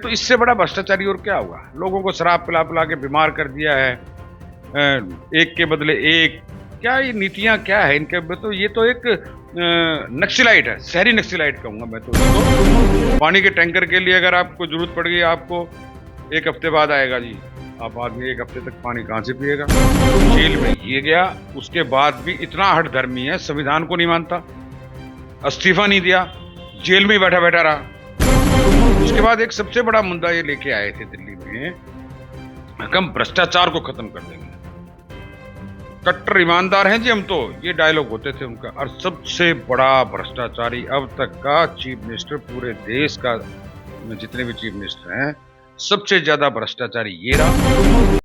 तो इससे बड़ा भ्रष्टाचारी और क्या होगा। लोगों को शराब पिला पिला के बीमार कर दिया है। एक के बदले एक, क्या ये नीतियां क्या है इनके। तो ये तो एक नक्सलाइट है, शहरी नक्सलाइट कहूंगा मैं तो इसको। पानी के टैंकर के लिए अगर आपको जरूरत पड़ गई, आपको एक हफ्ते बाद आएगा जी। आप आदमी एक हफ्ते तक पानी कहां से पिएगा। जेल में ये गया, उसके बाद भी इतना हठधर्मी है, संविधान को नहीं मानता, इस्तीफा नहीं दिया, जेल में ही बैठा बैठा रहा। उसके बाद एक सबसे बड़ा मुद्दा ये लेके आए थे दिल्ली में, हम भ्रष्टाचार को खत्म कर देंगे, कट्टर ईमानदार हैं जी हम तो, ये डायलॉग होते थे उनका। और सबसे बड़ा भ्रष्टाचारी अब तक का चीफ मिनिस्टर, पूरे देश का जितने भी चीफ मिनिस्टर हैं, सबसे ज्यादा भ्रष्टाचारी ये रहा।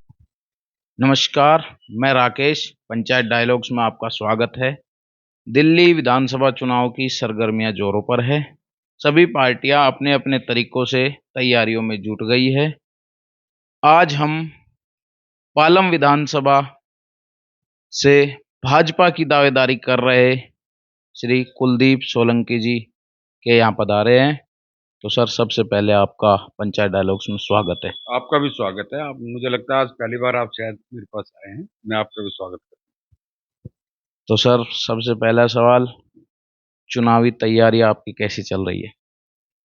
नमस्कार, मैं राकेश। पंचायत डायलॉग्स में आपका स्वागत है। दिल्ली विधानसभा चुनाव की सरगर्मियां जोरों पर है। सभी पार्टियां अपने अपने तरीकों से तैयारियों में जुट गई है। आज हम पालम विधानसभा से भाजपा की दावेदारी कर रहे श्री कुलदीप सोलंकी जी के यहाँ पधारे हैं। तो सर, सबसे पहले आपका पंचायत डायलॉग्स में स्वागत है। आपका भी स्वागत है। आप, मुझे लगता है आज पहली बार आप शायद मेरे पास आए हैं, मैं आपका भी स्वागत करता हूँ। तो सर, सबसे पहला सवाल, चुनावी तैयारी आपकी कैसी चल रही है?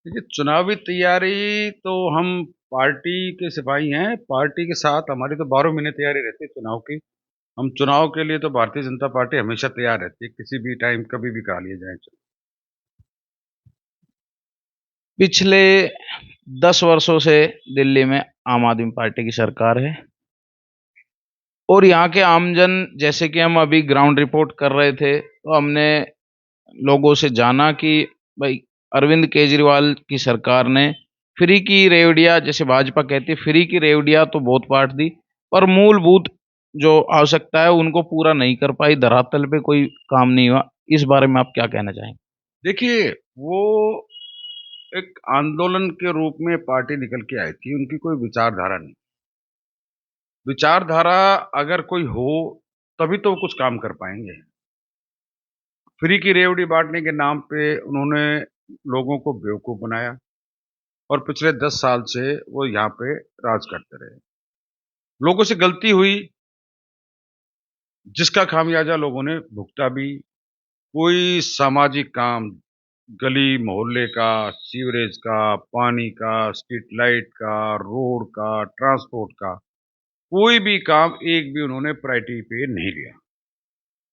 देखिए, चुनावी तैयारी तो हम पार्टी के सिपाही हैं, पार्टी के साथ हमारी तो 12 महीने तैयारी रहती है चुनाव की। हम चुनाव के लिए तो भारतीय जनता पार्टी हमेशा तैयार रहती है, किसी भी टाइम कभी भी करा लिया जाए। पिछले 10 वर्षों से दिल्ली में आम आदमी पार्टी की सरकार है और यहाँ के आमजन, जैसे कि हम अभी ग्राउंड रिपोर्ट कर रहे थे, तो हमने लोगों से जाना कि भाई, अरविंद केजरीवाल की सरकार ने फ्री की रेवड़ियां, जैसे भाजपा कहती है, फ्री की रेवड़ियां तो बहुत बांट दी, पर मूलभूत जो आवश्यकता है उनको पूरा नहीं कर पाई, धरातल पे कोई काम नहीं हुआ। इस बारे में आप क्या कहना चाहेंगे? देखिए, वो एक आंदोलन के रूप में पार्टी निकल के आई थी, उनकी कोई विचारधारा नहीं। विचारधारा अगर कोई हो तभी तो वो कुछ काम कर पाएंगे। फ्री की रेवड़ी बांटने के नाम पे उन्होंने लोगों को बेवकूफ बनाया और पिछले 10 साल से वो यहाँ पे राज करते रहे। लोगों से गलती हुई, जिसका खामियाजा लोगों ने भुगता भी। कोई सामाजिक काम, गली मोहल्ले का, सीवरेज का, पानी का, स्ट्रीट लाइट का, रोड का, ट्रांसपोर्ट का, कोई भी काम एक भी उन्होंने प्रायोरिटी पे नहीं लिया।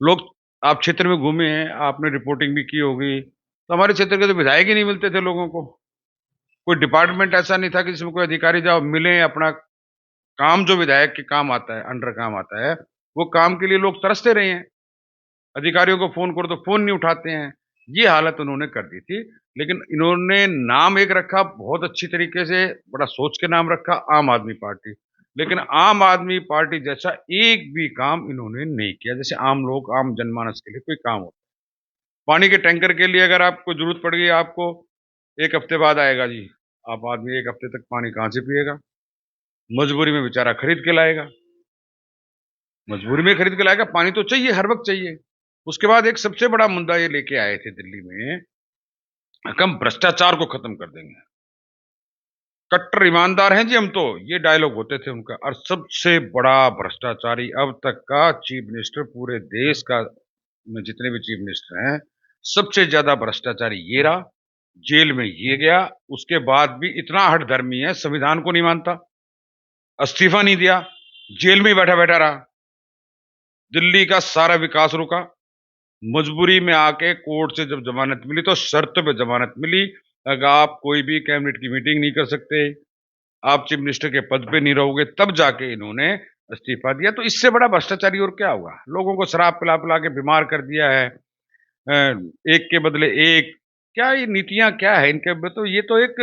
लोग, आप क्षेत्र में घूमे हैं, आपने रिपोर्टिंग भी की होगी, तो हमारे क्षेत्र के तो विधायक ही नहीं मिलते थे लोगों को। कोई डिपार्टमेंट ऐसा नहीं था कि जिसमें कोई अधिकारी जाओ मिले, अपना काम जो विधायक के काम आता है, अंडर काम आता है, वो काम के लिए लोग तरसते रहे हैं। अधिकारियों को फोन करो तो फोन नहीं उठाते हैं। ये हालत उन्होंने कर दी थी। लेकिन इन्होंने नाम एक रखा बहुत अच्छी तरीके से, बड़ा सोच के नाम रखा, आम आदमी पार्टी। लेकिन आम आदमी पार्टी जैसा एक भी काम इन्होंने नहीं किया, जैसे आम लोग, आम जनमानस के लिए कोई काम होता है। पानी के टैंकर के लिए अगर आपको जरूरत पड़ गई, आपको एक हफ्ते बाद आएगा जी। आप आदमी एक हफ्ते तक पानी कहां से पिएगा। मजबूरी में बेचारा खरीद के लाएगा, मजबूरी में खरीद के लाएगा। पानी तो चाहिए, हर वक्त चाहिए। उसके बाद एक सबसे बड़ा मुद्दा ये लेके आए थे दिल्ली में, हम भ्रष्टाचार को खत्म कर देंगे, कट्टर ईमानदार हैं जी हम तो, ये डायलॉग होते थे उनका। और सबसे बड़ा भ्रष्टाचारी अब तक का चीफ मिनिस्टर, पूरे देश का जितने भी चीफ मिनिस्टर हैं, सबसे ज्यादा भ्रष्टाचारी ये रहा। जेल में ये गया, उसके बाद भी इतना हठधर्मी है, संविधान को नहीं मानता, इस्तीफा नहीं दिया, जेल में ही बैठा बैठा रहा। दिल्ली का सारा विकास रुका। मजबूरी में आके कोर्ट से जब जमानत मिली तो शर्त पे जमानत मिली। अगर आप कोई भी कैबिनेट की मीटिंग नहीं कर सकते, आप चीफ मिनिस्टर के पद पे नहीं रहोगे, तब जाके इन्होंने इस्तीफा दिया। तो इससे बड़ा भ्रष्टाचारी और क्या होगा। लोगों को शराब पिला पिला के बीमार कर दिया है। एक के बदले एक, क्या ये नीतियां क्या है इनके। तो ये तो एक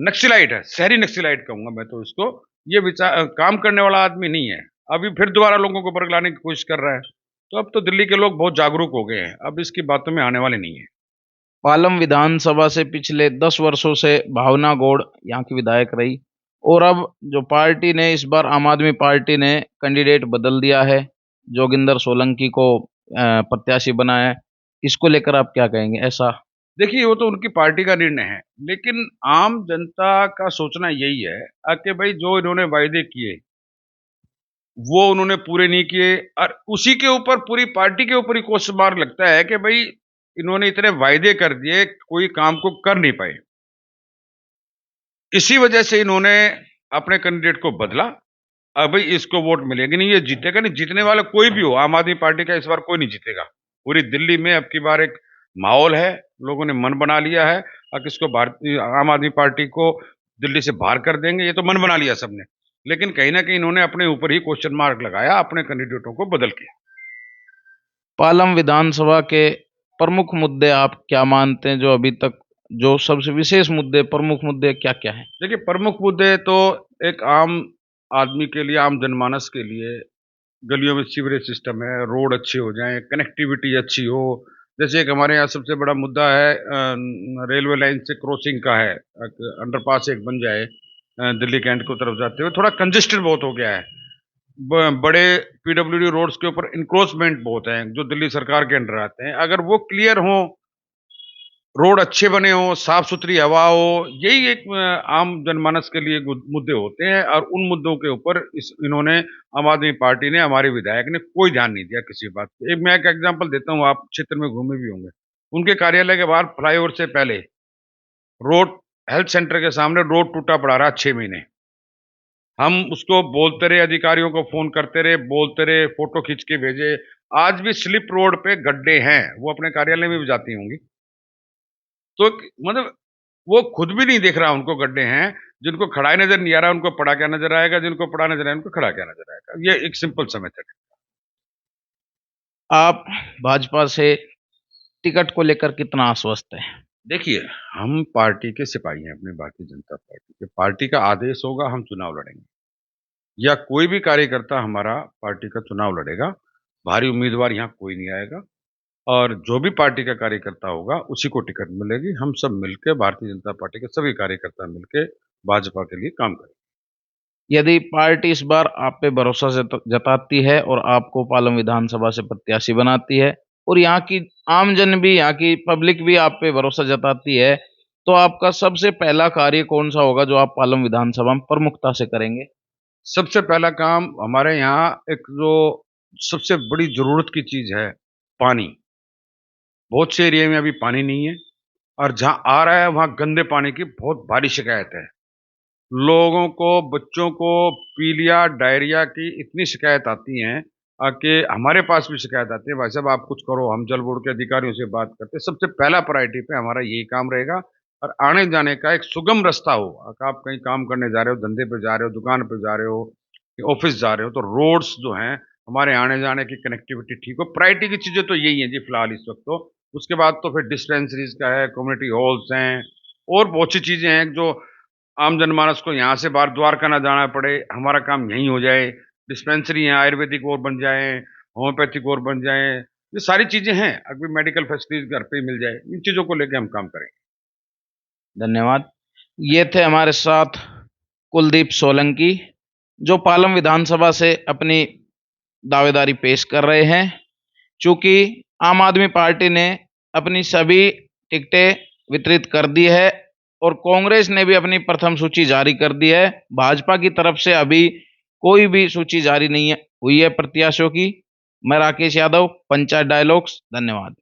नक्सलाइट है, शहरी नक्सलाइट कहूंगा मैं तो इसको। ये विचार काम करने वाला आदमी नहीं है। अभी फिर दोबारा लोगों को बरगलाने की कोशिश कर रहा है। तो अब तो दिल्ली के लोग बहुत जागरूक हो गए हैं, अब इसकी बातों में आने वाले नहीं है। पालम विधानसभा से पिछले 10 वर्षों से भावना गौड़ यहाँ की विधायक रही और अब जो पार्टी ने इस बार, आम आदमी पार्टी ने कैंडिडेट बदल दिया है, जोगिंदर सोलंकी को प्रत्याशी बनाया है। इसको लेकर आप क्या कहेंगे? ऐसा देखिए वो तो उनकी पार्टी का निर्णय है, लेकिन आम जनता का सोचना यही है कि भाई जो इन्होंने वायदे किए वो उन्होंने पूरे नहीं किए, और उसी के ऊपर पूरी पार्टी के ऊपर ही क्वेश्चन मार्क लगता है कि भाई इन्होंने इतने वायदे कर दिए, कोई काम को कर नहीं पाए। इसी वजह से इन्होंने अपने कैंडिडेट को बदला। अब भाई इसको वोट मिलेगी नहीं, ये जीतेगा नहीं, जीतने वाला कोई भी हो, आम आदमी पार्टी का इस बार कोई नहीं जीतेगा। पूरी दिल्ली में अब की बार एक माहौल है, लोगों ने मन बना लिया है कि इसको भारतीय आम आदमी पार्टी को दिल्ली से बाहर कर देंगे, ये तो मन बना लिया सबने। लेकिन कहीं ना कहीं इन्होंने अपने ऊपर ही क्वेश्चन मार्क लगाया अपने कैंडिडेटों को बदल के। पालम विधानसभा के प्रमुख मुद्दे आप क्या मानते हैं, जो अभी तक जो सबसे विशेष मुद्दे, प्रमुख मुद्दे क्या क्या हैं? देखिए प्रमुख मुद्दे तो एक आम आदमी के लिए, आम जनमानस के लिए, गलियों में सीवरेज सिस्टम है, रोड अच्छे हो जाएं, कनेक्टिविटी अच्छी हो। जैसे एक हमारे यहाँ सबसे बड़ा मुद्दा है रेलवे लाइन से क्रॉसिंग का है, अंडरपास एक बन जाए दिल्ली कैंट को तरफ जाते हुए। थोड़ा कंजेस्टेड बहुत हो गया है, बड़े पीडब्ल्यूडी रोड्स के ऊपर इंक्रोचमेंट बहुत हैं जो दिल्ली सरकार के अंडर आते हैं। अगर वो क्लियर हो, रोड अच्छे बने हो, साफ सुथरी हवा हो, यही एक आम जनमानस के लिए मुद्दे होते हैं। और उन मुद्दों के ऊपर इन्होंने, आम आदमी पार्टी ने, हमारे विधायक ने कोई ध्यान नहीं दिया किसी बात पे। मैं एक एग्जांपल देता हूँ, आप क्षेत्र में घूमे भी होंगे, उनके कार्यालय के बाहर फ्लाईओवर से पहले रोड, हेल्थ सेंटर के सामने रोड टूटा पड़ा रहा 6 महीने। हम उसको बोलते रहे, अधिकारियों को फोन करते रहे, बोलते रहे, फोटो खींच के भेजे। आज भी स्लिप रोड पे गड्ढे हैं, वो अपने कार्यालय में भी जाती होंगी। तो मतलब वो खुद भी नहीं देख रहा उनको गड्ढे हैं। जिनको खड़ा ही नजर नहीं आ रहा उनको पड़ा क्या नजर आएगा, जिनको पड़ा नजर आएगा उनको खड़ा क्या नजर आएगा। ये एक सिंपल सा मेथड है। आप भाजपा से टिकट को लेकर कितना आश्वस्त हैं? देखिए हम पार्टी के सिपाही हैं, अपनी भारतीय जनता पार्टी के। पार्टी का आदेश होगा हम चुनाव लड़ेंगे, या कोई भी कार्यकर्ता हमारा पार्टी का चुनाव लड़ेगा। भारी उम्मीदवार यहाँ कोई नहीं आएगा, और जो भी पार्टी का कार्यकर्ता होगा उसी को टिकट मिलेगी। हम सब मिलकर, भारतीय जनता पार्टी के सभी कार्यकर्ता मिलकर भाजपा के लिए काम करेंगे। यदि पार्टी इस बार आप पे भरोसा जताती है और आपको पालम विधानसभा से प्रत्याशी बनाती है, और यहाँ की आमजन भी, यहाँ की पब्लिक भी आप पे भरोसा जताती है, तो आपका सबसे पहला कार्य कौन सा होगा जो आप पालम विधानसभा में प्रमुखता से करेंगे? सबसे पहला काम हमारे यहाँ एक जो सबसे बड़ी जरूरत की चीज है, पानी। बहुत से एरिया में अभी पानी नहीं है, और जहां आ रहा है वहां गंदे पानी की बहुत भारी शिकायत है। लोगों को, बच्चों को पीलिया, डायरिया की इतनी शिकायत आती है कि हमारे पास भी शिकायत आती है, भाई साहब आप कुछ करो। हम जल बोर्ड के अधिकारियों से बात करते हैं, सबसे पहला प्रायोरिटी पे हमारा यही काम रहेगा। और आने जाने का एक सुगम रास्ता हो, अगर आप कहीं काम करने जा रहे हो, धंधे पे जा रहे हो, दुकान पे जा रहे हो, ऑफिस जा रहे हो, तो रोड्स जो हैं हमारे आने जाने की कनेक्टिविटी ठीक हो। प्रायोरिटी की चीजें तो यही है जी फिलहाल इस वक्त। तो उसके बाद तो फिर डिस्पेंसरीज का है, कम्युनिटी हॉल्स हैं, और बहुत सी चीजें हैं जो आम जनमानस को यहाँ से बाहर द्वारका ना जाना पड़े, हमारा काम यहीं हो जाए। डिस्पेंसरी है, आयुर्वेदिक और बन जाए, होम्योपैथिक और बन जाए, ये सारी चीजें हैं। अगर मेडिकल फैसिलिटीज घर पे ही मिल जाए, इन चीजों को लेकर हम काम करेंगे। धन्यवाद। ये थे हमारे साथ कुलदीप सोलंकी, जो पालम विधानसभा से अपनी दावेदारी पेश कर रहे हैं। चूंकि आम आदमी पार्टी ने अपनी सभी टिकटें वितरित कर दी है और कांग्रेस ने भी अपनी प्रथम सूची जारी कर दी है, भाजपा की तरफ से अभी कोई भी सूची जारी नहीं हुई है प्रत्याशियों की। मैं राकेश यादव, पंचायत डायलॉग्स। धन्यवाद।